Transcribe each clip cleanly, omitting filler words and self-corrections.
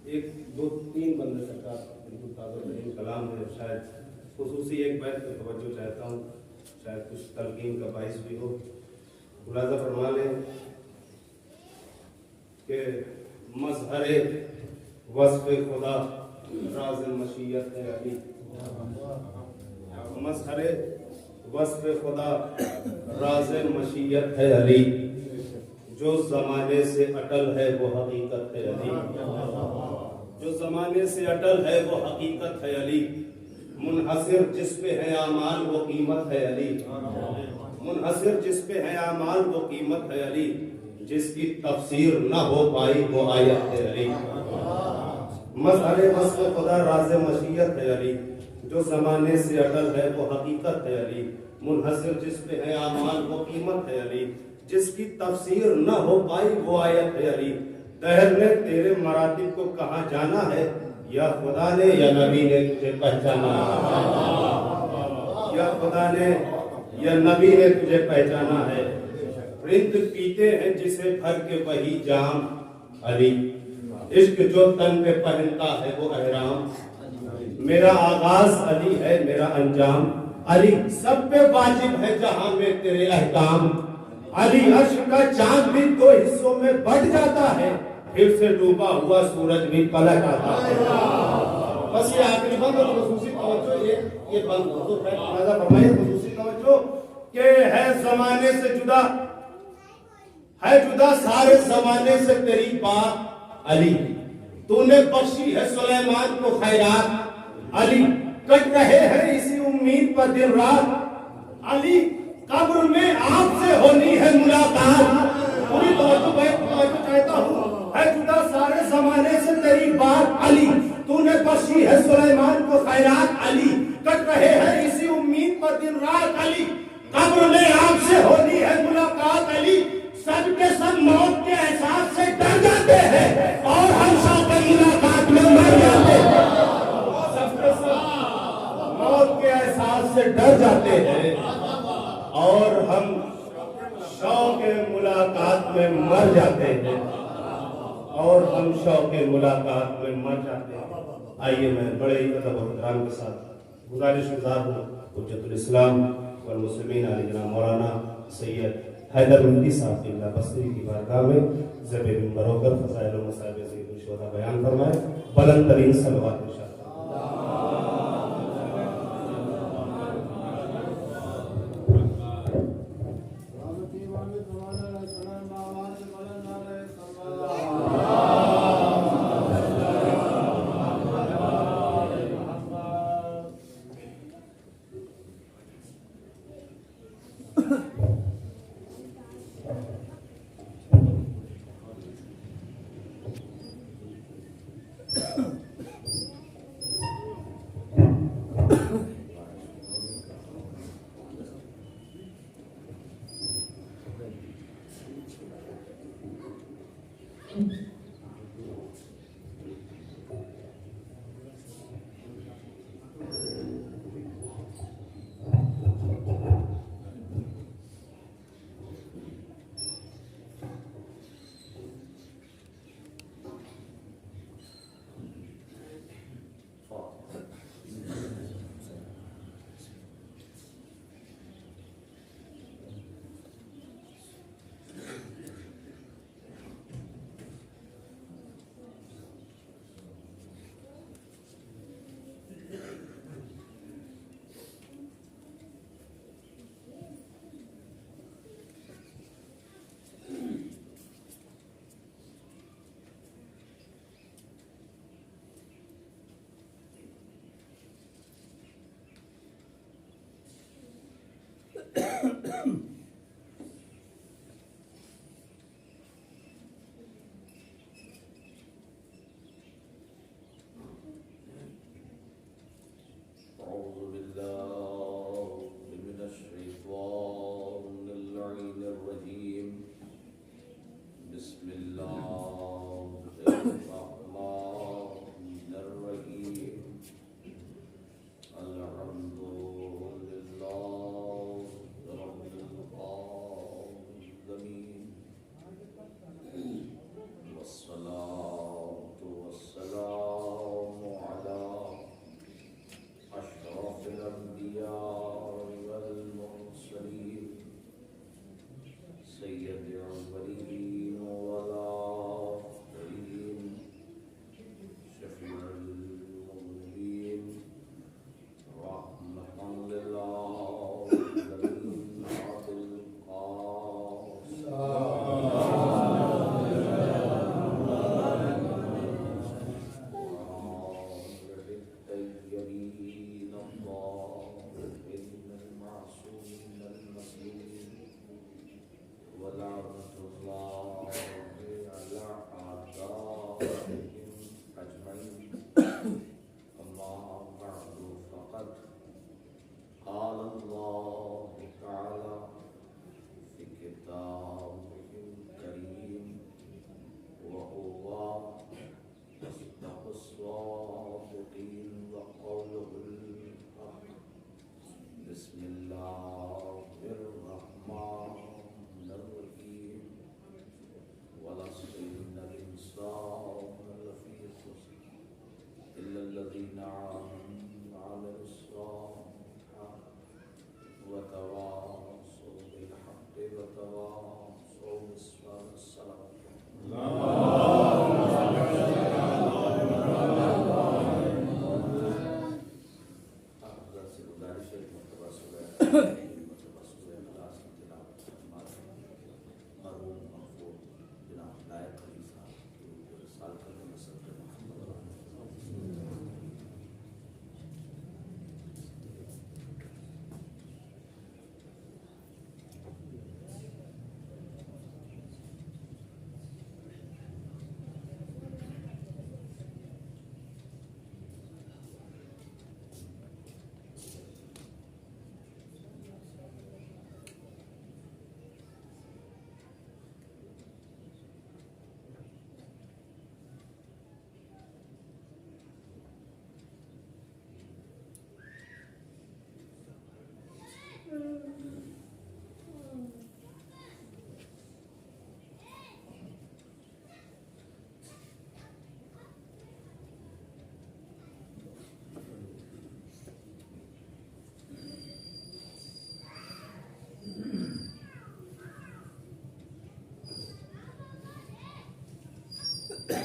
ایک دو تین بندے سرکار بالکل تازہ ترین کلام ہے، شاید خصوصی ایک بیت پہ توجہ چاہتا ہوں، شاید کچھ تلقین کا باعث بھی ہو۔ ملاحظہ فرما لیں کہ مظہر وصف خدا راز مشیت ہے علی، مظہر وصف خدا راز مشیت ہے علی، جو زمانے سے اٹل ہے وہ حقیقت ہے علی، جو زمانے سے اٹل ہے وہ حقیقت ہے علی، منحصر جس پہ ہے اعمال وہ قیمت ہے علی، منحصر جس پہ ہے اعمال وہ قیمت ہے علی، جس کی تفسیر نہ ہو پائی وہ آیت ہے علی، مظہر وصف خدا راز مشیت ہے علی، جو زمانے سے اٹل ہے وہ حقیقت ہے علی، منحصر جس پہ ہے اعمال وہ قیمت ہے علی، جس کی تفسیر نہ ہو پائی وہ آیت ہے علی۔ دہر نے تیرے مراتب کو کہاں جانا ہے، یا خدا نے یا نبی نے تجھے پہچانا ہے، یا خدا نے یا نبی نے تجھے پہچانا ہے۔ رند پیتے ہیں جسے بھر کے وہی جام علی، عشق جو تن پہ پہنتا ہے وہ احرام، میرا آغاز علی ہے میرا انجام علی، سب پہ واجب ہے جہاں میں تیرے احکام علی، عرش کا چاند بھی دو حصوں میں بٹ جاتا ہے، پھر سے ڈوبا ہوا سورج بھی پلٹ آتا ہے۔ بس یہ آخری بند اور خصوصی توجہ، یہ بند حضور خیال فرمائے، خصوصی توجہ کہ ہے زمانے سے جدا، ہے جدا سارے زمانے سے تیری بات علی، تو نے بخشی ہے سلیمان کو خیرات علی، کٹ رہے ہیں اسی امید پر دن رات علی، قبر میں آپ سے ہونی ہے ملاقات، پوری توجہ چاہتا ہوں، ہے جدا سارے زمانے سے تیری بات علی، تو نے بخشی ہے سلیمان کو خیرات علی، کٹ رہے ہیں اسی امید پر دن رات علی، قبر میں آپ سے ہونی ہے ملاقات علی، سب کے سب موت کے احساس سے ڈر جاتے ہیں اور ہم شوق ملاقات میں مر جاتے ہیں، سب کے سب موت کے احساس سے ڈر جاتے ہیں اور ہم شوق ملاقات میں مر جاتے ہیں، اور ہم شوق ملاقات میں مر جاتے ہیں۔ آئیے میں بڑے ہی ادب و احترام کے ساتھ گزارش گزار ہوں حجت الاسلام والمسلمین علی جناب مولانا سید حیدر مفتی صاحب قبلہ بصری کی بارگاہ میں زیر منبر ہو کر فضائل و مصائب سید الشہداء بیان فرمائے، بلند ترین صلوات ارشاد۔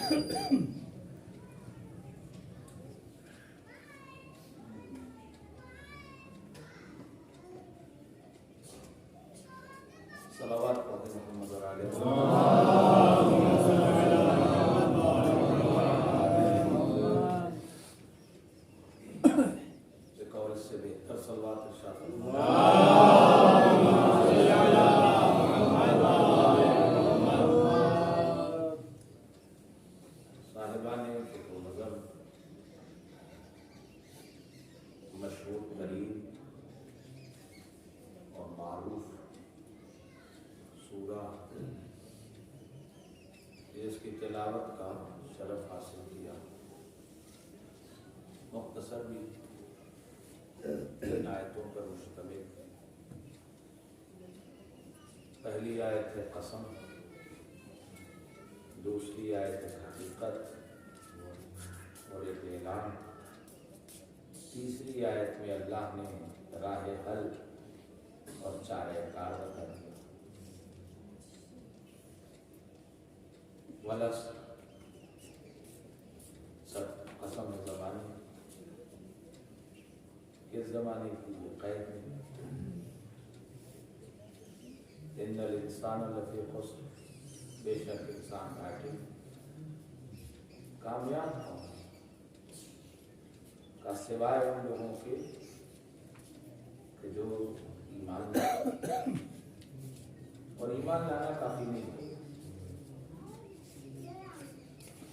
صلوات پڑھتے محمد اور آلہ ایک اور اس سے بہتر صلوات ارشاد صاحبان فقہ و مذہب مشہور ترین اور معروف سورہ اس کی تلاوت کا شرف حاصل کیا، مختصر بھی آیتوں پر مشتمل۔ پہلی آیت ہے قسم، دوسری آیت ہے حقیقت اور ایک اعلان، تیسری آیت میں اللہ نے راہ حل اور چارہ کار بتا دیا۔ ولس سب قسم زبانی، کس زمانے کی یہ قید ہے؟ ان الانسان لفی خسر، بے شک انسان گھاٹے۔ کامیاب ہوں کا سوائے ان لوگوں کے کہ جو ایمان لاتے، اور ایمان لانا کافی نہیں ہے،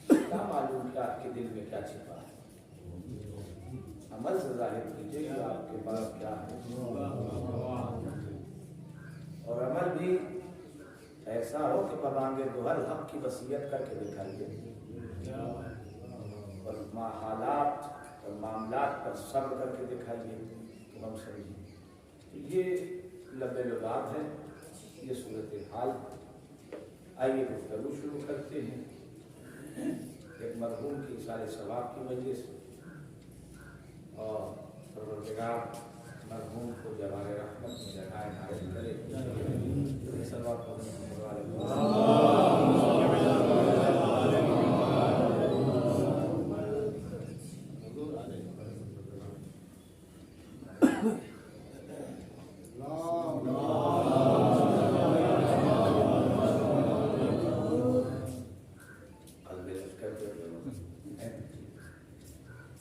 کیا معلوم کہ آپ کے دل میں کیا چھپا ہے، عمل سے ظاہر کیجیے کہ آپ کے پاس کیا ہے، اور عمل بھی ایسا ہو کہ بمانگ دوہر حق کی وصیت کر کے دکھائیے، اور حالات اور معاملات پر صبر کر کے دکھائیے تو ہم سمجھیں۔ یہ لب لباب ہے، یہ صورتحال ہے۔ آئیے گفتگو شروع کرتے ہیں ایک مرحوم کی سارے ثواب کی وجہ سے، اور پروردگار مرحوم کو جوار رحمت میں جگائے نائل کرے۔ صلوات پڑھنے والے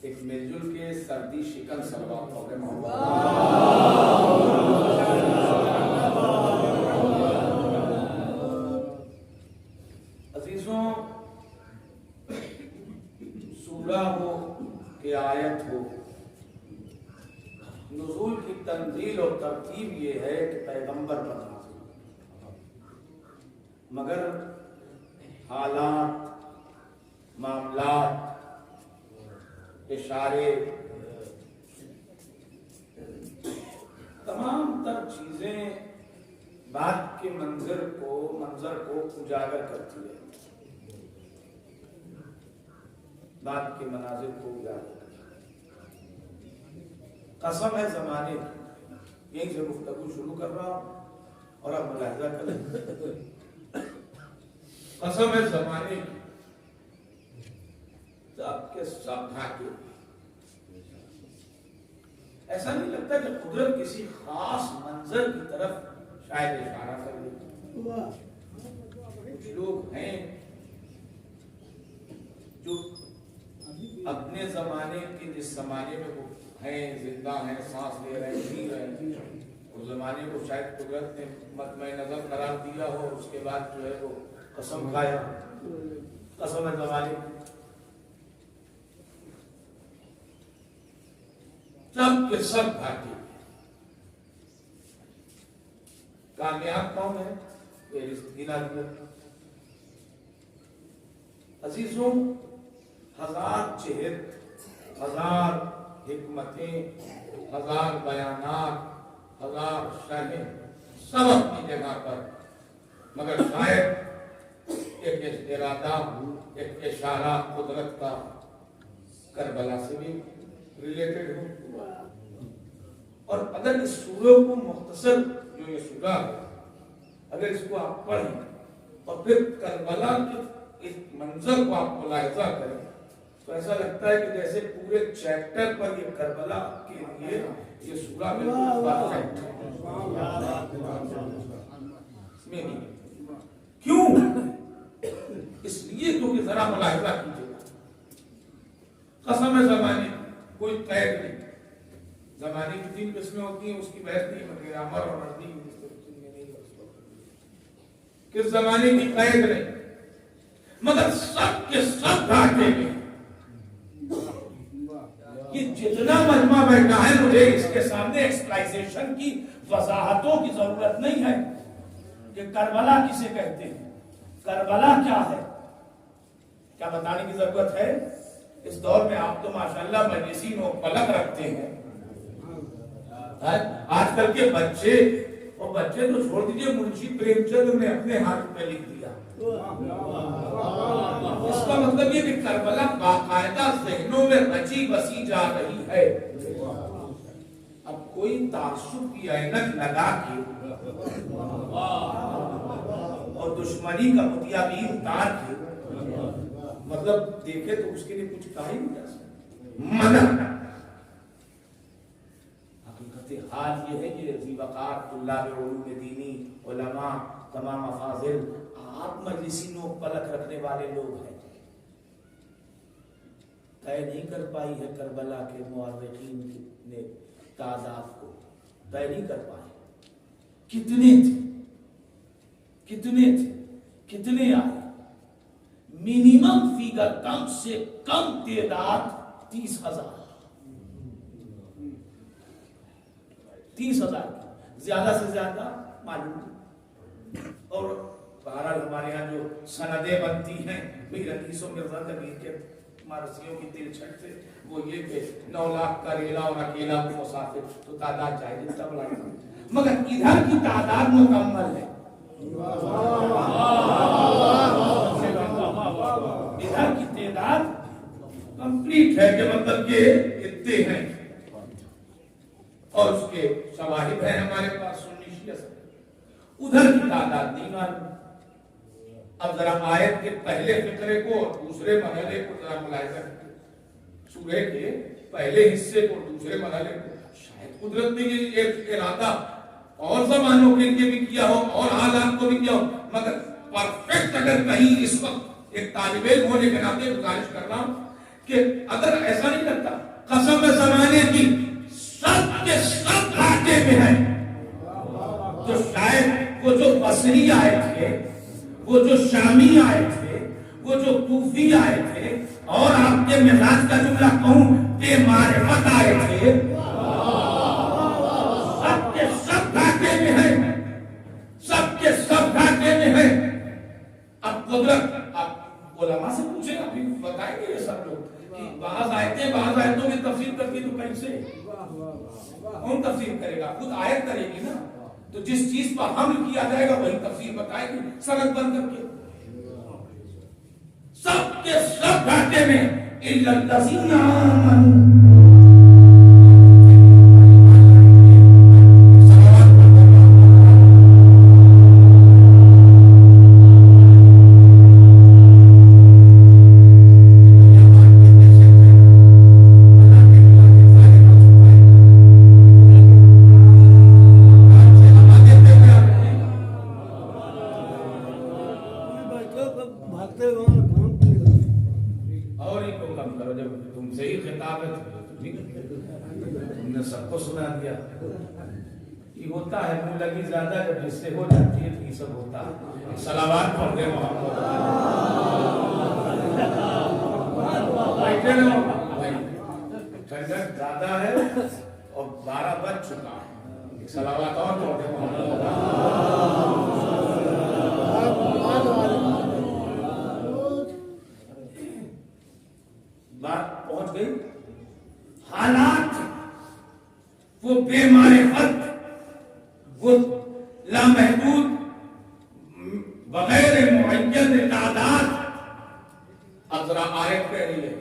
ایک مل جل کے سردی شکن صلوات پڑھنے محمد عزیزوں، سورہ ہو کہ آیت ہو، نزول کی تنزیل اور ترتیب یہ ہے کہ پیغمبر پر نازل، مگر حالات، معاملات، اشارے، تمام تر چیزیں بات کے منظر کو اجاگر کرتی ہے، بات کے مناظر کو اجاگر کرتی ہے۔ قسم ہے زمانے کی، یہیں سے گفتگو شروع کر رہا ہوں اور اب ملاحظہ کریں۔ قسم ہے زمانے کی، سب کے سب ڈھاکے۔ ایسا نہیں لگتا کہ قدرت کسی خاص منظر کی طرف شاید اشارہ کر لیتی۔ کچھ لوگ ہیں جو اپنے زمانے کے جس زمانے میں وہ ہیں، زندہ ہیں، سانس لے رہے ہیں، جی رہے ہیں، اس زمانے کو شاید قدرت نے مطمع نظر قرار دیا ہو، اس کے بعد جو ہے وہ قسم کھایا، قسم ہے زمانے کی۔ سب کے سب بھاگے، کامیاب کون ہے؟ یہ رزق گنا دیا۔ عزیزوں، ہزار چہر، ہزار حکمتیں، ہزار بیانات، ہزار شرحیں، سب اپنی جگہ پر، مگر شاید ایک ارادہ، ایک اشارہ قدرت کا کربلا سے بھی ریلیٹڈ ہو۔ اور اگر اس سورہ کو مختصر جو یہ سورہ ہے، اگر اس کو آپ پڑھیں اور پھر کربلا کے اس منظر کو آپ ملاحظہ کریں تو ایسا لگتا ہے کہ جیسے پورے چیپٹر پر یہ کربلا کے لیے یہ سورہ بالکل پرفیکٹ ہے. اس میں بھی کیوں؟ اس لیے کیونکہ ذرا ملاحظہ کیجیے گا. قسم ہے زمانے کوئی قید نہیں. زمانے کی 3 قسمیں ہوتی ہیں, اس کی بحث نہیں ہے. امر اور نزدیک کس زمانے کی قید نہیں, مگر سب کے سب گھاٹے میں. یہ جتنا مجمع بیٹھا ہے مجھے اس کے سامنے ایکسپلائزیشن کی وضاحتوں کی ضرورت نہیں ہے کہ کربلا کسے کہتے ہیں, کربلا کیا ہے, کیا بتانے کی ضرورت ہے. اس دور میں آپ تو ماشاءاللہ مجلسی نو پلک رکھتے ہیں. آج کل کے بچے, اور بچے تو چھوڑ دیجئے, منشی پریم چندر نے اپنے ہاتھ میں لکھ دیا. اس کا مطلب یہ کہ کربلا باقاعدہ ذہنوں میں رچی بسی جا رہی ہے. اب کوئی تعصب کی عینک لگا کے اور دشمنی کا متیابی اتار کے مطلب دیکھے تو اس کے لیے کچھ کہا ہی نہیں جا سکتا. مگر حقیقت حال یہ ہے کہ ذی وقار طلاب علوم دینی علماء تمام افاضل آپ مجلسی نو پلک رکھنے والے لوگ ہیں. طے نہیں کر پائی ہے کربلا کے مورخین نے تعداد کو, طے نہیں کر پائے. کتنے تھے, کتنے تھے, کتنے آئے. منیمم فیگر, کم سے کم تعداد 30,000. 30,000 زیادہ سے زیادہ معلوم نہیں. اور بہرحال ہمارے یہاں جو سندیں بنتی ہیں میر حدیث و مرزا کبیر کے مرثیوں کی دل چھٹ سے, وہ یہ کہ 9 لاکھ کا ریلا اور اکیلا کو مسافر, تو تعداد چاہیے جتنا بڑا, مگر ادھر کی تعداد مکمل ہے. ادھر کی تعداد کمپلیٹ ہے کہ مطلب کہ اتنے ہیں, اور اس کے شواہد ہیں ہمارے پاس سنی شیعہ سے. ادھر کی تعداد نہیں معلوم. اب ذرا آیت کے پہلے فقرے کو اور دوسرے مرحلے کو ذرا ملاحظہ کریں. سورہ کے پہلے حصے کو اور دوسرے مرحلے کو, شاید قدرت نے یہ ایک ارادہ اور زمانوں کے لیے بھی کیا ہو اور حالات کو بھی کیا ہو, مگر پرفیکٹ اگر کہیں اس وقت ایک طالب علم ہونے کے ناطے گزارش کر رہا ہوں کہ اگر ایسا نہیں لگتا قسم زمانے کی سب کے سب گھاٹے میں ہیں, تو شاید وہ جو بصری آئے تھے, وہ جو شامی آئے تھے, وہ جو کوفی آئے تھے, اور آپ کے مزاج کا جملہ کہوں بے معرفت آئے تھے, سب کے سب گھاٹے میں ہیں, سب کے سب گھاٹے میں ہیں. اب قدرت, آپ علماء سے پوچھیں, ابھی بتائیں گے یہ سب لوگ کہ بعض آیتوں میں تفسیر کرتی تو کہیں سے کون تفسیر کرے گا, خود آیت کرے گی نا. تو جس چیز پر حمل کیا جائے گا وہی تفسیر بتائے گی سند بند کر کے. سب کے سب گھاٹے میں الا الذین آمنوا. ہوتا ہے منہ لگی زیادہ جب جس سے ہو جاتی ہے تو یہ سب ہوتا ہے. صلوات پڑھ دے محمد. ٹھنڈک زیادہ ہے اور 12 بج چکا ہے. صلوات اور پڑھ دے محمد. بات پہنچ گئی. حالات وہ بے معرفت, وہ لامحدود بغیر معین تعداد. اب ذرا آیت کہہ رہی ہے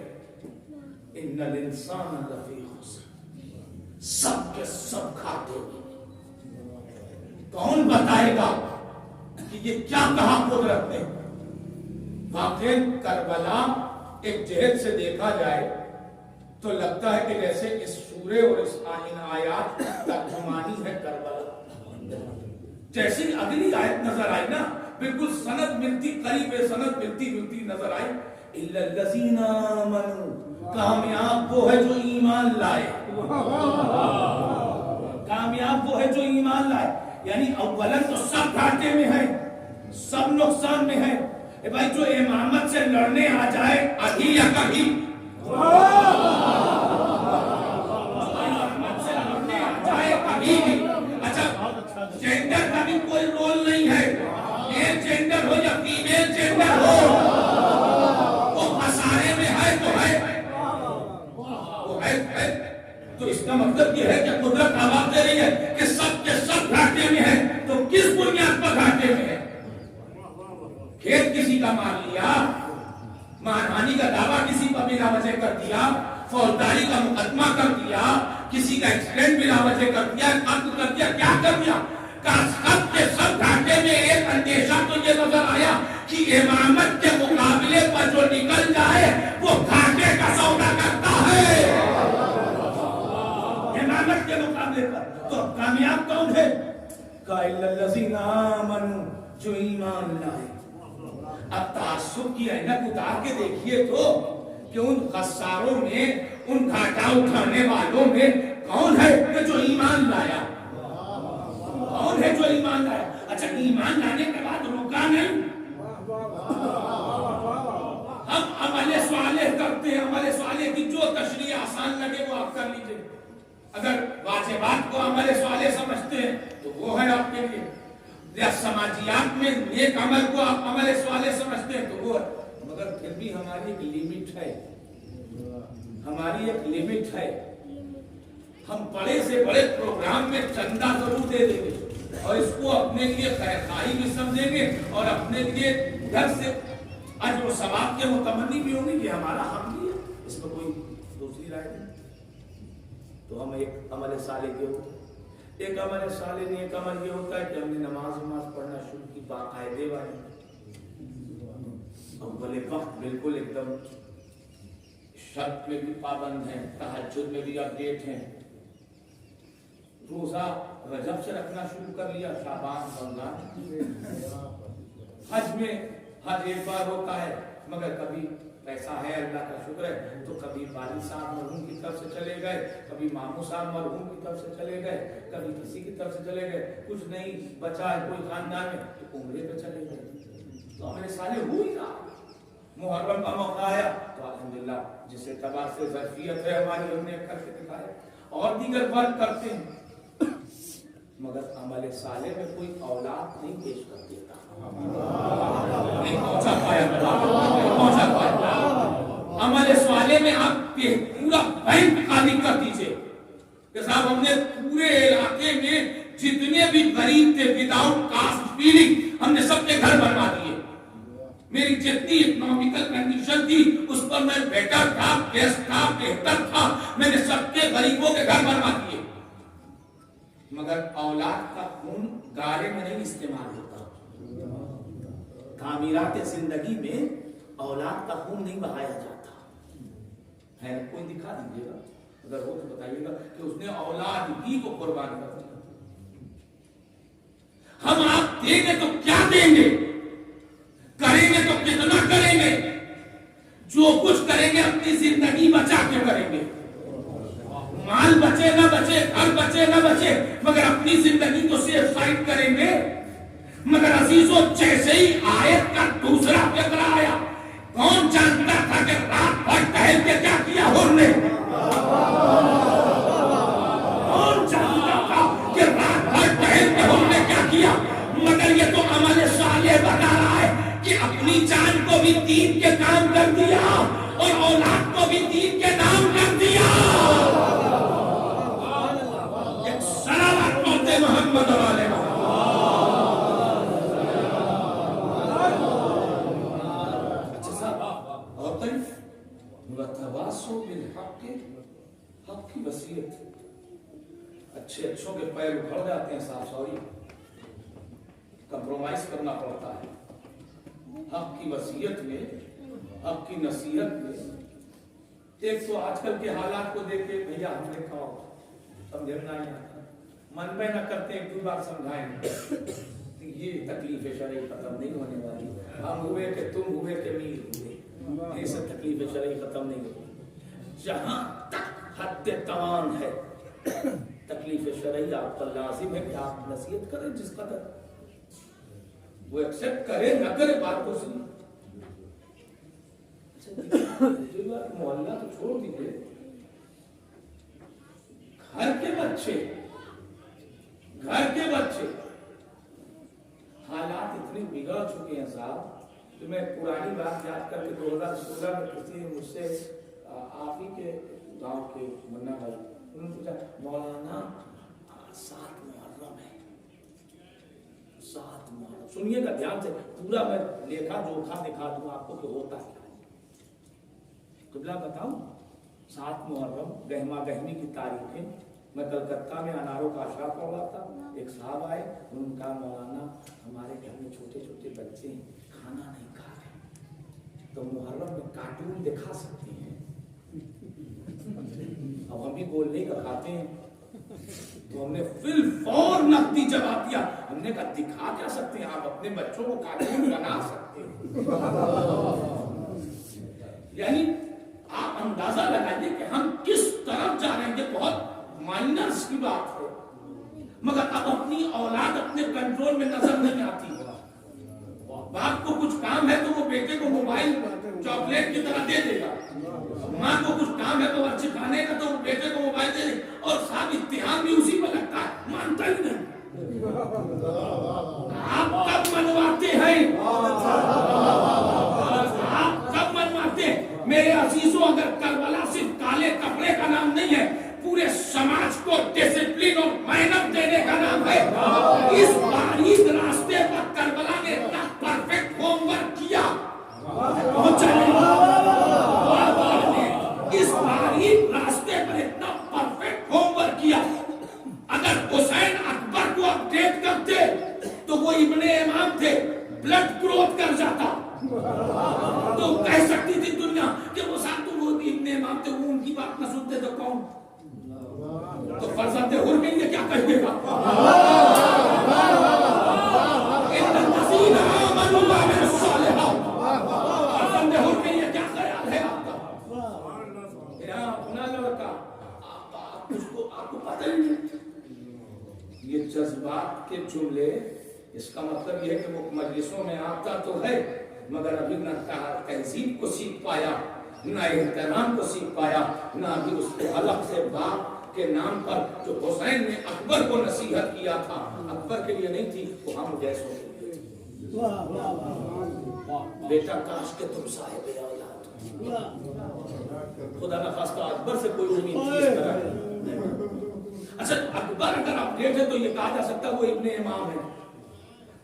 ان الانسان لفی خسر, سب کے سب کھاتے. کون بتائے گا کہ یہ کیا کہا قدرت نے؟ واقعی کربلا ایک جہت سے دیکھا جائے تو لگتا ہے کہ جیسے اس سورے اور اس ان آیات کی ترجمانی ہے کربلا. جیسی اگلی آیت نظر آئی نا بالکل سند ملتی قریب سند ملتی نظر آئی. الا الذین آمنوا کامیاب وہ ہے جو ایمان لائے. کامیاب وہ ہے جو ایمان لائے. یعنی اولاً تو سب گھاٹے میں ہے, سب نقصان میں ہے. اے بھائی جو امامت سے لڑنے آ جائے ابھی یا کبھی, امامت سے لڑنے آ جائے کبھی بھی, اچھا جینڈر کا بھی کوئی رول نہیں ہے, میل جینڈر ہو یا فیمیل جینڈر ہو, وہ خسارے میں ہے تو ہے, وہ ہے. تو اس کا مطلب یہ ہے کہ قدرت آواز دے رہی ہے کہ سب کے سب گھاٹے میں ہے. تو کس بنیاد پر گھاٹے میں ہے؟ کھیت کسی کا مان لیا, مانہانی کا دعویٰ کسی پر بلا وجہ کر دیا, فوجداری کا مقدمہ کر دیا, کسی کا ایکسیڈنٹ بلا وجہ کر دیا, قتل کر دیا, کیا کر دیا؟ سب کے سب گھاٹے میں ایک اندیشہ تو یہ نظر آیا کہ امامت کے مقابلے پر جو نکل جائے وہ گھاٹے کا سودا کرتا ہے. امامت کے مقابلے پر تو کامیاب کون ہے؟ قائل الذین آمنوا, جو ایمان لائے. اب تعصب کی عینک اتار کے دیکھیے تو کہ ان خساروں میں, ان گھاٹا اٹھانے والوں میں کون ہے کہ جو ایمان لایا؟ کون ہے جو ایمان لایا؟ اچھا ایمان لانے کے بعد رکا نہیں, ہم عمل صالح کرتے ہیں. عمل صالح کی جو تشریح آسان لگے وہ آپ کر لیجئے. اگر واجبات کو عمل صالح سمجھتے ہیں تو وہ ہے آپ کے لیے, یا سماجیات میں نیک عمل کو آپ عمل صالح سمجھتے ہیں تو وہ ہے. مگر پھر بھی ہماری ایک لیمٹ ہے, ہماری ایک لیمٹ ہے. ہم بڑے سے بڑے پروگرام میں چندہ ضرور دے دیں گے اور اس کو اپنے لیے خیرخواہی بھی سمجھیں گے اور اپنے لیے گھر سے اجر و ثواب کے متمنی بھی ہوں گے کہ ہمارا حق بھی ہے, اس میں کوئی دوسری رائے نہیں. تو ہم ایک عمل صالح کے ہوتے ہیں. ایک عمل صالح نے ایک عمل یہ ہوتا ہے کہ ہم نے نماز پڑھنا شروع کی باقاعدے والے, اول وقت بالکل ایک دم شرط میں بھی پابند ہیں, تہجد میں بھی اپڈیٹ ہیں. روزہ رجب سے رکھنا شروع کر لیا, شعبان, رمضان. حج میں حج ایک بار ہوتا ہے مگر کبھی پیسہ ہے اللہ کا شکر ہے تو کبھی والد صاحب مرحوم کی طرف سے چلے گئے, کبھی ماموں صاحب مرحوم کی طرف سے چلے گئے, کبھی کسی کی طرف سے چلے گئے. کچھ نہیں بچا ہے کوئی خاندان میں تو عمرے پہ چلے گئے. تو ہمارے سالے ہو ہی رہا. محرم کا موقع آیا تو الحمدللہ جس اعتبار سے ظرفیت ہے ہماری ہم نے کر کے دکھایا, اور دیگر ورک کرتے ہیں. مگر عمل صالح میں کوئی اولاد نہیں پیش کر دیتا, نہیں پہنچا پایا. عمل صالح میں آپ پورا بینک خالی کر دیجئے کہ صاحب ہم نے پورے علاقے میں جتنے بھی غریب تھے وداؤٹ کاسٹ فیلنگ ہم نے سب کے گھر بنوا دیے. میری جتنی اکنامیکل کنڈیشن تھی اس پر میں بیٹر تھا, بیسٹ تھا, بہتر تھا, میں نے سب کے غریبوں کے گھر بنوا دیے. مگر اولاد کا خون گارے میں نہیں استعمال ہوتا. تعمیرات زندگی میں اولاد کا خون نہیں بہایا جاتا ہے. کوئی دکھا دیجیے گا اگر ہو تو بتائیے گا کہ اس نے اولاد ہی کو قربان کر دیا. ہم آپ دیں گے تو کیا دیں گے, کریں گے تو کتنا کریں گے, جو کچھ کریں گے اپنی زندگی بچا کے کریں گے. مال بچے نہ بچے, گھر بچے نہ بچے, مگر اپنی زندگی کو سیف سائڈ کریں گے. مگر عزیزوں جیسے ہی آیت کا دوسرا فقرہ آیا, کون جانتا تھا کہ رات بھر ٹہل کے کیا کیا ہم نے؟ کون جانتا تھا کہ رات بھر ٹہل کے ہم نے کیا کیا؟ مگر یہ تو عمل صالح بتا رہا ہے کہ اپنی جان کو بھی دین کے کام کر دیا اور اولاد کو بھی دین کے نام کر دیا. ایک سلامت موت محمد والے حق کی وصیت. اچھے اچھوں کے پیر اکھڑ جاتے ہیں صاحب, سوری کمپرومائز کرنا پڑتا ہے. حق کی وصیت میں، حق کی نصیحت میں، ایک تو آج کل کے حالات کو دیکھ کے بھیا ہم نے کہا سمجھنا نہیں آتا، من میں نہ کرتے ایک دو بار سمجھائیں یہ تکلیف شرعی ختم نہیں ہونے والی، ہم ہوئے کہ تم ہوئے کہ میر ہوئے، یہ سب تکلیف شرعی ختم نہیں ہوتی، جہاں تک حد توان ہے تکلیف شرعی آپ پر لازم ہے کہ آپ نصیحت کریں، جس قدر وہ ایکسپٹ کرے نہ کرے بات کو سنیں۔ محلہ تو چھوڑ دیجیے، گھر کے بچے حالات اتنے بگڑ چکے ہیں صاحب کہ میں پرانی بات یاد کر کے 2016 میں کسی نے مجھ سے آپ ہی کے گاؤں کے منا بھائی انہوں نے پوچھا مولانا 7 محرم ہے، 7 محرم سنیے گا دھیان سے، پورا میں لیکھا جوکھا دکھا دوں آپ کو کہ ہوتا ہے قبلہ بتاؤں۔ 7 محرم گہما گہمی کی تاریخیں، میں کلکتہ میں اناروں کا اشعار پڑھ رہا تھا، ایک صاحب آئے، انہوں نے کہا مولانا ہمارے گھر میں چھوٹے چھوٹے بچے ہیں کھانا نہیں کھا رہے، تو محرم میں کارٹون دکھا سکتے ہیں؟ اب ہم بھی بولنے کا کھاتے ہیں، تو ہم نے فی الفور نقدی جواب دیا، ہم نے کہا دکھا کیا سکتے ہیں آپ اپنے بچوں کو کارٹون بنا سکتے ہیں؟ یعنی آپ اندازہ لگائیے کہ ہم کس طرف جا رہے ہیں، یہ بہت مائنرز کی بات ہے، مگر اب اپنی اولاد اپنے کنٹرول میں نظر نہیں آتی۔ باپ کو کچھ کام ہے تو وہ بیٹے کو موبائل چاکلیٹ کی طرح دے دے گا، ماں کو کچھ کام ہے تو ورچہ کھانے کا تو وہ بیٹے کو موبائل دے دے، اور صاحب اتحاد بھی اسی پر لگتا ہے، مانتا ہی نہیں۔ آپ کب منواتے ہیں؟ آپ کب منواتے ہیں؟ میرے عزیزوں، اگر کربلا صرف کالے کپڑے کا نام نہیں ہے، پورے سماج کو ڈسپلن اور مینر دینے کا نام ہے۔ اس باریک راستے پر کربلا نے اتنا پرفیکٹ ہوم ورک کیا، اس باریک راستے پر اتنا پرفیکٹ ہوم ورک کیا، اگر حسین اکبر کو اپڈیٹ کرتے تو وہ ابن امام تھے، بلڈ گروتھ کر جاتا، تو کہہ سکتی تھی دنیا کہ وہ ساتھ وہ ابن امام تھے، وہ ان کی بات نہ سنتے تو کون؟ تو فرزند حر کے لیے کیا کہیے گا؟ ان الذین آمنوا وعملوا الصالحات، فرزند حر کے لیے کیا خیال ہے آپ کا؟ یہاں اپنا لڑکا آپ کو پتہ ہی نہیں۔ یہ جذبات کے جملے، اس کا مطلب یہ ہے کہ وہ مجلسوں میں آتا تو ہے مگر ابھی نہ تہذیب کو سیکھ پایا، نہ احترام کو سیکھ پایا، نہ ابھی اس کو الگ سے باپ کے نام پر جو حسین نے اکبر کو نصیحت کیا تھا، اکبر کے لیے نہیں تھی، وہ ہم جیسے بیٹا کاش کہ تم صاحب اولاد ہو، خدا نخواستہ اکبر سے کوئی امید تھی اس طرح۔ اچھا اکبر اگر اپڈیٹ ہے تو یہ کہا جا سکتا ہے وہ ابن امام ہے،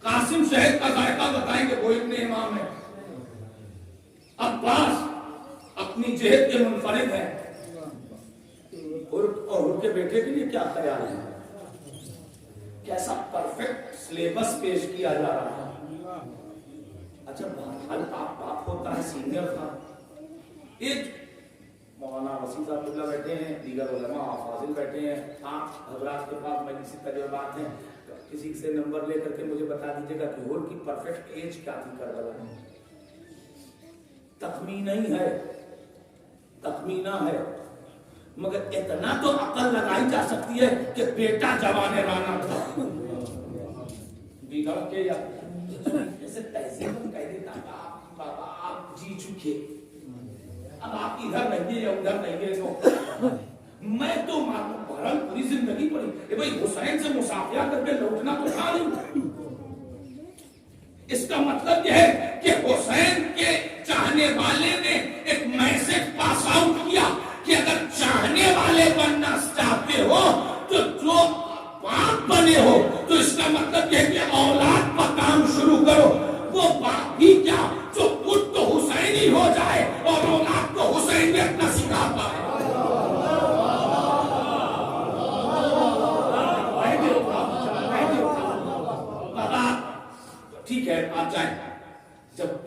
قاسم شہد کا ذائقہ بتائیں گے وہ ابن امام ہے، عباس اپنی جہد کے منفرد ہے، اور ان کے بیٹے کے لیے کیا خیال ہے؟ کیسا پرفیکٹ سلیبس پیش کیا جا رہا ہے۔ اچھا باپ ہوتا ہے سینئر تھا، ایک مولانا وسیع صاحب اللہ بیٹھے ہیں، دیگر علماء فاضل بیٹھے ہیں، آپ حضرات کے پاس مجلسی تجربات ہیں، کسی سے نمبر لے کر کے مجھے بتا دیجیے گا کہ ہور کی پرفیکٹ ایج کیا تھی کربلا میں؟ تخمینہ ہے، مگر اتنا تو عقل لگائی جا سکتی ہے کہ بیٹا جوان رانا تھا، بگڑ کے یا جیسے تہذیب کہہ دیتا آپ بابا آپ جی چکے، اب آپ ادھر رہیے یا ادھر رہیے، تو میں تو بہرحال پوری زندگی پڑی بھائی حسین سے مصافحہ کر کے لوٹنا تو تھا نہیں۔ اس کا مطلب یہ ہے کہ حسین کے چاہنے والے نے ایک میسج پاس آؤٹ کیا کہ اگر چاہنے والے بننا چاہتے ہو تو جو باپ بنے ہو، تو اس کا مطلب یہ ہے کہ اولاد پر کام شروع کرو، وہ باپ ہی کیا جو خود تو حسین ہی ہو جائے اور اولاد کو حسین میں اپنا سکھا پائے۔ ٹھیک ہے آپ جائیں، جب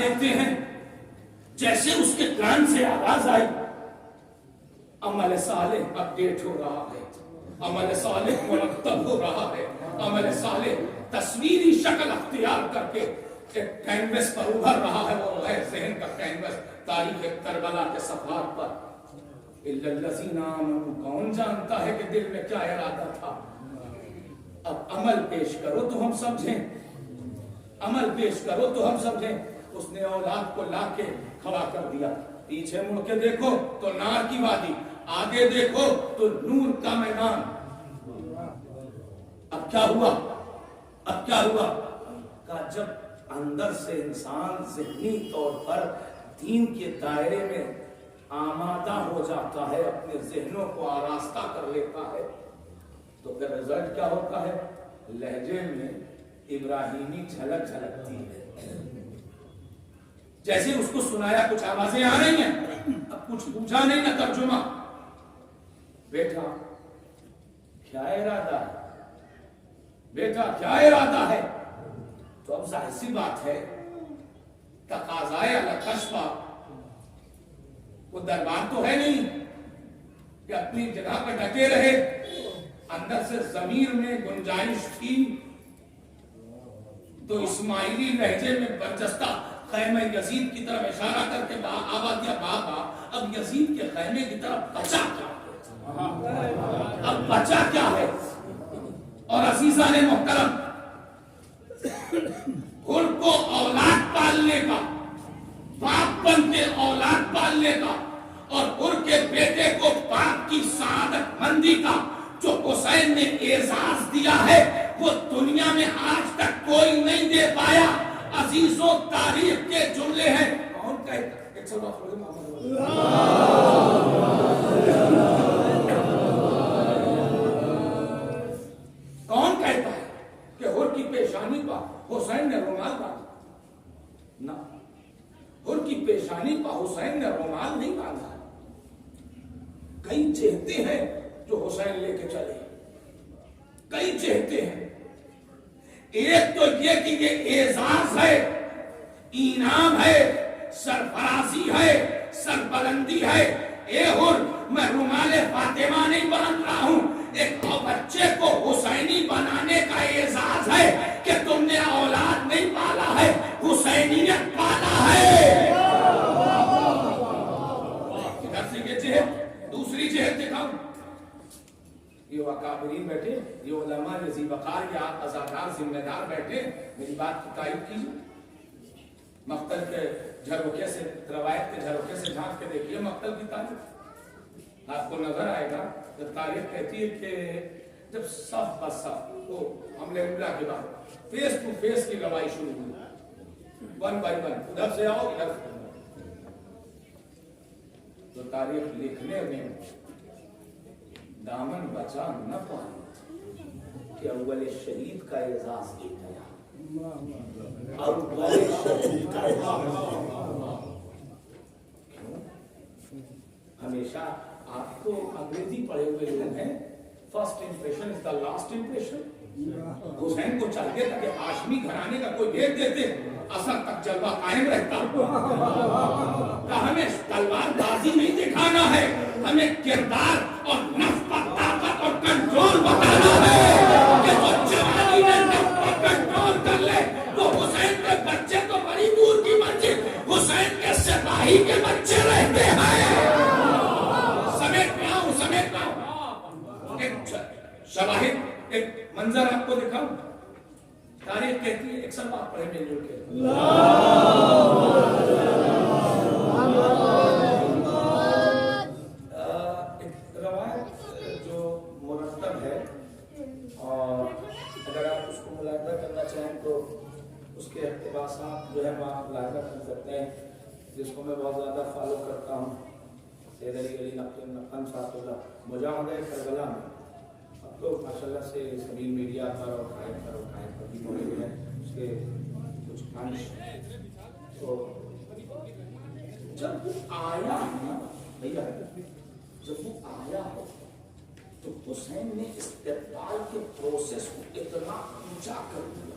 دیتے ہیں جیسے اس کے کان سے آواز آئی عمل صالح اپڈیٹ ہو رہا ہے، عمل صالح مرتب ہو رہا ہے، عمل صالح تصویری شکل اختیار کر کے ایک کینوس پر ابھر رہا ہے، وہ ہے ذہن کا کینوس تاریخ کربلا کے صفحات پر۔ الا الذین آمنوا، کون جانتا ہے کہ دل میں کیا ارادہ تھا؟ اب عمل پیش کرو تو ہم سمجھیں، عمل پیش کرو تو ہم سمجھیں۔ اس نے اولاد کو لا کے کھڑا کر دیا، پیچھے مڑ کے دیکھو تو نار کی وادی، آگے دیکھو تو نور کا میدان۔ اب کیا ہوا؟ اب کیا ہوا؟ کہ جب اندر سے انسان ذہنی طور پر دین کے دائرے میں آمادہ ہو جاتا ہے، اپنے ذہنوں کو آراستہ کر لیتا ہے، تو پھر رزلٹ کیا ہوتا ہے؟ لہجے میں ابراہیمی جھلک جھلکتی ہے۔ جیسے اس کو سنایا کچھ آوازیں آ رہی ہیں، اب کچھ پوچھا نہیں نہ ترجمہ، بیٹا کیا ارادہ ہے؟ بیٹا کیا ارادہ ہے؟ تو اب ظاہر سی بات ہے تقاضائے الکشفہ، وہ دربار تو ہے نہیں کہ اپنی جگہ پر ڈٹے رہے، اندر سے ضمیر میں گنجائش تھی تو اسماعیلی لہجے میں برجستہ خیمہ یزید کی طرف اشارہ کر کے آواز دیا، بابا اب یزید کے خیمے کی طرف بچا کیا ہے؟ اب بچا کیا ہے؟ اور عزیزان محترم، ان کو اولاد پالنے کا، باپ بن کے اولاد پالنے کا، اور ان کے بیٹے کو باپ کی سعادت مندی کا جو حسین نے اعزاز دیا ہے، وہ دنیا میں آج تک کوئی نہیں دے پایا۔ عزیزوں، تاریخ کے جملے ہیں، کون کہتا ہے؟ کون کہتا ہے کہ حر کی پیشانی پر حسین نے رومال باندھا؟ نہ، حر کی پیشانی پر حسین نے رومال نہیں باندھا۔ کئی چہتے ہیں جو حسین لے کے چلے، کئی چہتے ہیں۔ ایک تو یہ کہ یہ اعزاز ہے، انعام ہے، سرفرازی ہے، سربلندی ہے۔ اے حر، میں رومال فاطمہ نہیں باندھ رہا ہوں، ایک بچے کو حسینی بنانے کا اعزاز ہے کہ تم نے اولاد نہیں پالا ہے، حسینیت پالا ہے۔ ادھر سے یہ جہت، دوسری جہت دکھاؤں، یہ اکابرین بیٹھے، یہ علماء، یہ ذی وقار، یہ عزادار، ذمہ دار بیٹھے، میری بات کی تائید کیجیے۔ مقتل کے جھروکے سے، روایت کے جھروکے سے جھانک کے دیکھیے مقتل کی تاریخ، آپ کو نظر آئے گا۔ جب تاریخ کہتی ہے کہ جب صف بصف تو حملے حملہ کے بعد فیس ٹو فیس کی گواہی شروع ہوئی، ون بائی ون، ادھر سے آؤ ادھر سے، تو تاریخ لکھنے میں دامن بچا نہ پائے کہ اول شہید کا اعزاز دے گیا، اول شہید کا اعزاز۔ ہمیشہ آپ تو انگریزی پڑھے ہوئے لوگ ہیں، first impression is the last impression. Hussain کو چاہیے تھا کہ ہاشمی گھرانے کا کوئی دیکھ دیتے، اثر تک جلوہ قائم رہتا۔ ہمیں تلوار بازی نہیں دکھانا ہے، ہمیں کردار اور نفس پر طاقت اور کنٹرول بتانا ہے کہ جو جوانی نے نفس پر کنٹرول کر لے تو حسین کے بچے تو بڑی دور کی منزل، حسین کے سپاہی کے بچے رہتے ہیں۔ سمیت رہا ہوں، ایک شواہد، ایک منظر آپ کو دکھاؤں۔ تاریخ کہتی ہے، ایک سب آپ پڑھیں مل جل کے، روایت جو مرتب ہے، اور اگر آپ اس کو ملاحظہ کرنا چاہیں تو اس کے اقتباسات جو ہے وہ آپ ملاحظہ کر سکتے ہیں، جس کو میں بہت زیادہ فالو کرتا ہوں۔ سید علی نقن صاحب اللہ مجاہدہ کربلا میں، اب تو ماشاءاللہ سے سبھی میڈیا پر اور قائد پر بھی موجود ہیں اس کے کچھ انش۔ تو جب وہ آیا نا بھیا، جب وہ آیا ہے تو حسین نے استقبال کے پروسیس کو اتنا اونچا کر دیا،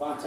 5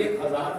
1000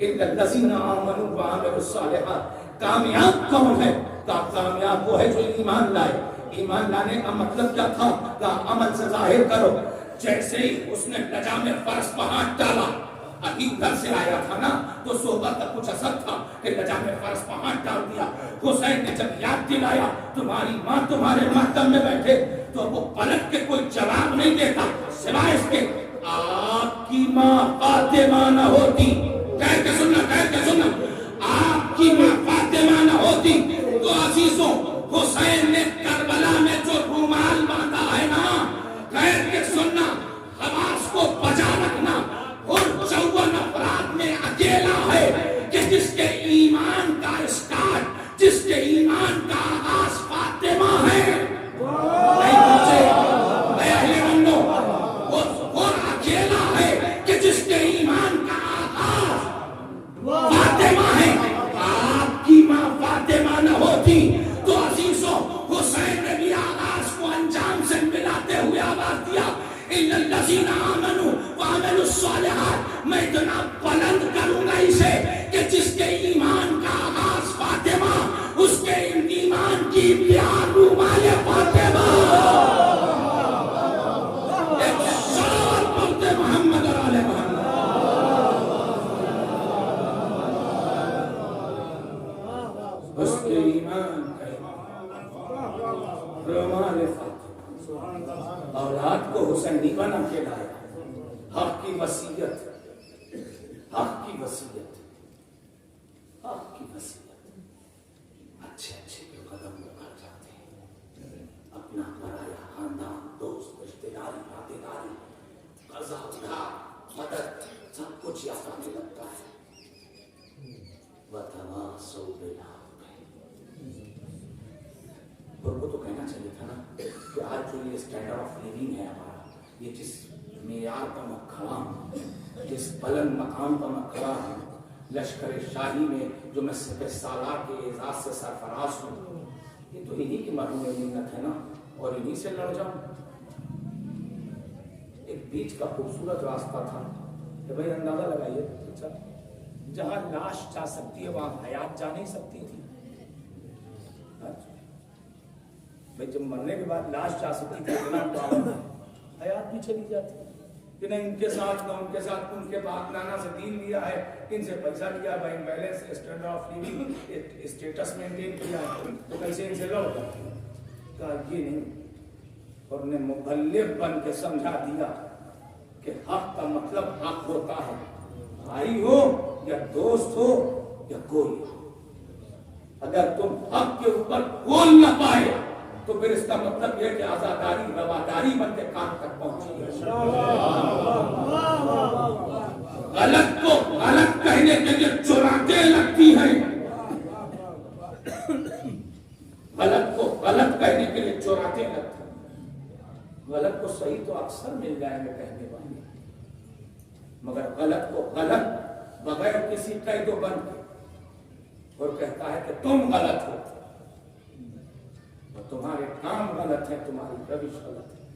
الا الذین آمنوا وعملوا الصالحات. کامیاب کون ہے؟ کامیاب وہ ہے جو ایمان لائے. ایمان لانے کا مطلب کیا تھا؟ عمل سے ظاہر کرو. جیسے ہی اس نے لجام فرض پہ ہاتھ ڈالا، ابھی ادھر سے آیا تھا نا تو صحبت کا کچھ اثر تھا کہ لجام فرض پہ ہاتھ ڈال دیا. حسین نے جب یاد دلایا تمہاری ماں تمہارے ماتم میں بیٹھے تو وہ پلٹ کے کوئی جواب نہیں دیتا سوائے اس کے آپ کی ماں فاطمہ نہ ہوتی. کہہ کے سننا آپ کی ماں فاطمہ نہ ہوتی تو عزیزوں حسین نے کربلا میں جو رومال باندھا ہے نا، کہہ کے سننا، حواس کو بجا رکھنا، اور 54 افراد میں اکیلا ہے کہ جس کے ایمان کا اسٹارٹ، جس کے ایمان کا آغاز فاطمہ ہے. نہیں پوچھے اے اہل بندو، اور اکیلا ہے کہ جس کے ایمان کا آغاز فاطمہ ہے. آپ کی ماں فاطمہ نہ ہوتی تو عزیزوں حسین نے بھی آغاز کو انجام سے ملاتے ہوئے آواز دیا اِنَّ الَّذِينَ آمَنُوا وَعَمِلُوا الصَّالِحَاتِ. میں اتنا بلند کروں گا اسے کہ جس کے ایمان کا آغاز فاطمہ، اس کے ایمان کی پیار رومال فاطمہ. ایک سال پڑھتے محمد اور آل محمد. اس کے ایمان رومال فاطمہ. اولاد کو حسینی بنا کے لایا. حق کی وصیت، حق کی وصیت، حق کی وصیت. اچھے جو قدم اٹھا جاتے ہیں، اپنا پرایا خاندان، دوست، رشتے داری، ناطے داری، قضا اٹھا، مدد، سب کچھ یاد آنے لگتا ہے. وتواصوا بالحق. اور وہ تو کہنا چاہیے تھا نا کہ آج جو یہ اسٹینڈرڈ آف لیونگ ہے ہمارا، یہ جس معیار پر میں کھڑا ہوں، جس بلند مقام پر میں کھڑا ہوں، لشکر شاہی میں جو میں سپہ سالار کے اعزاز سے سرفراز ہوں، یہ تو انہی کی مرحوم منت ہے نا، اور انہی سے لڑ جاؤں. ایک بیچ کا خوبصورت راستہ تھا کہ بھائی اندازہ لگائیے جہاں لاش جا سکتی ہے وہاں حیات جا نہیں سکتی تھی. بھائی جب مرنے کے بعد لاش جا سکتی تھی حیات بھی چلی جاتی کہ نہیں ان کے ساتھ نہ ان کے ساتھ، ان کے باپ نانا سے دین لیا ہے، ان سے پیسہ لیا، bank balance, standard of living, status maintain کیا ہے، تو کیسے ان سے لڑتا؟ کہا یہ نہیں. اور نے مبلغ بن کے سمجھا دیا کہ حق کا مطلب حق ہوتا ہے، بھائی ہو یا دوست ہو یا کوئی ہو. اگر تم حق کے اوپر بول نہ پائے تو پھر اس کا مطلب یہ کہ آزاداری رواداری بن کے کام تک پہنچی ہے. غلط کو غلط کہنے کے لیے چراتے لگتی ہے، غلط کو غلط کہنے کے لیے چراتے لگتی ہے. غلط کو صحیح تو اکثر مل جائیں گے کہنے والے، مگر غلط کو غلط بغیر کسی قید و بند کے اور کہتا ہے کہ تم غلط ہو، تمہارے کام غلط ہے، تمہاری روش غلط ہے،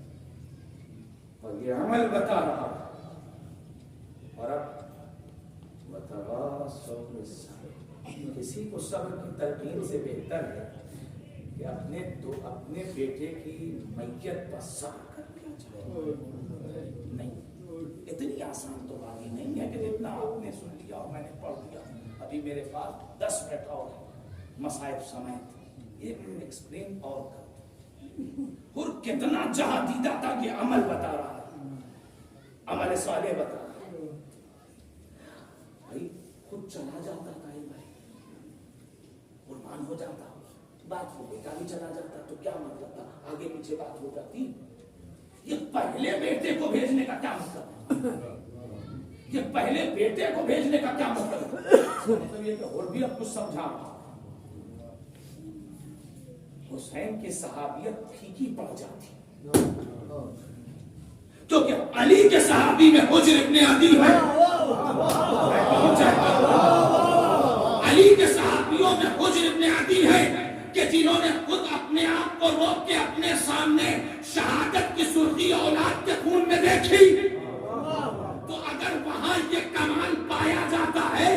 اور یہ عمل بتا رہا ہے. اور اب وتواصوا بالصبر. کسی کو صبر کی تلقین سے بہتر ہے کہ اپنے بیٹے کی میت پر صبر کر کے چلے. نہیں، اتنی آسان تو بات ہی نہیں ہے کہ جتنا آپ نے سن لیا اور میں نے پڑھ لیا. ابھی میرے پاس 10 منٹ اور مصائب سمیت یہ ایکسپلین اور اور کتنا جہادیدہ تھا کہ عمل بتا رہا ہے، عمل صالح بتا رہا ہے. بھائی خود چلا جاتا تھا بھائی، قربان ہو جاتا، بات ہو بیٹا بھی چلا جاتا تو کیا مطلب تھا، آگے پیچھے بات ہو جاتی. یہ پہلے بیٹے کو بھیجنے کا کیا مطلب ہے؟ یہ پہلے بیٹے کو بھیجنے کا کیا مطلب ہے؟ مطلب یہ کہ اور بھی اب کچھ سمجھا رہا. حسین کی صحابیت پھیکی پڑ جاتی کیونکہ علی کے صحابی میں حجر ابن عدی ہے. علی کے صحابیوں میں حجر ابن عدی ہے کہ جنہوں نے خود اپنے آپ کو روک کے اپنے سامنے شہادت کی سرخی اولاد کے خون میں دیکھی. تو اگر وہاں یہ کمال پایا جاتا ہے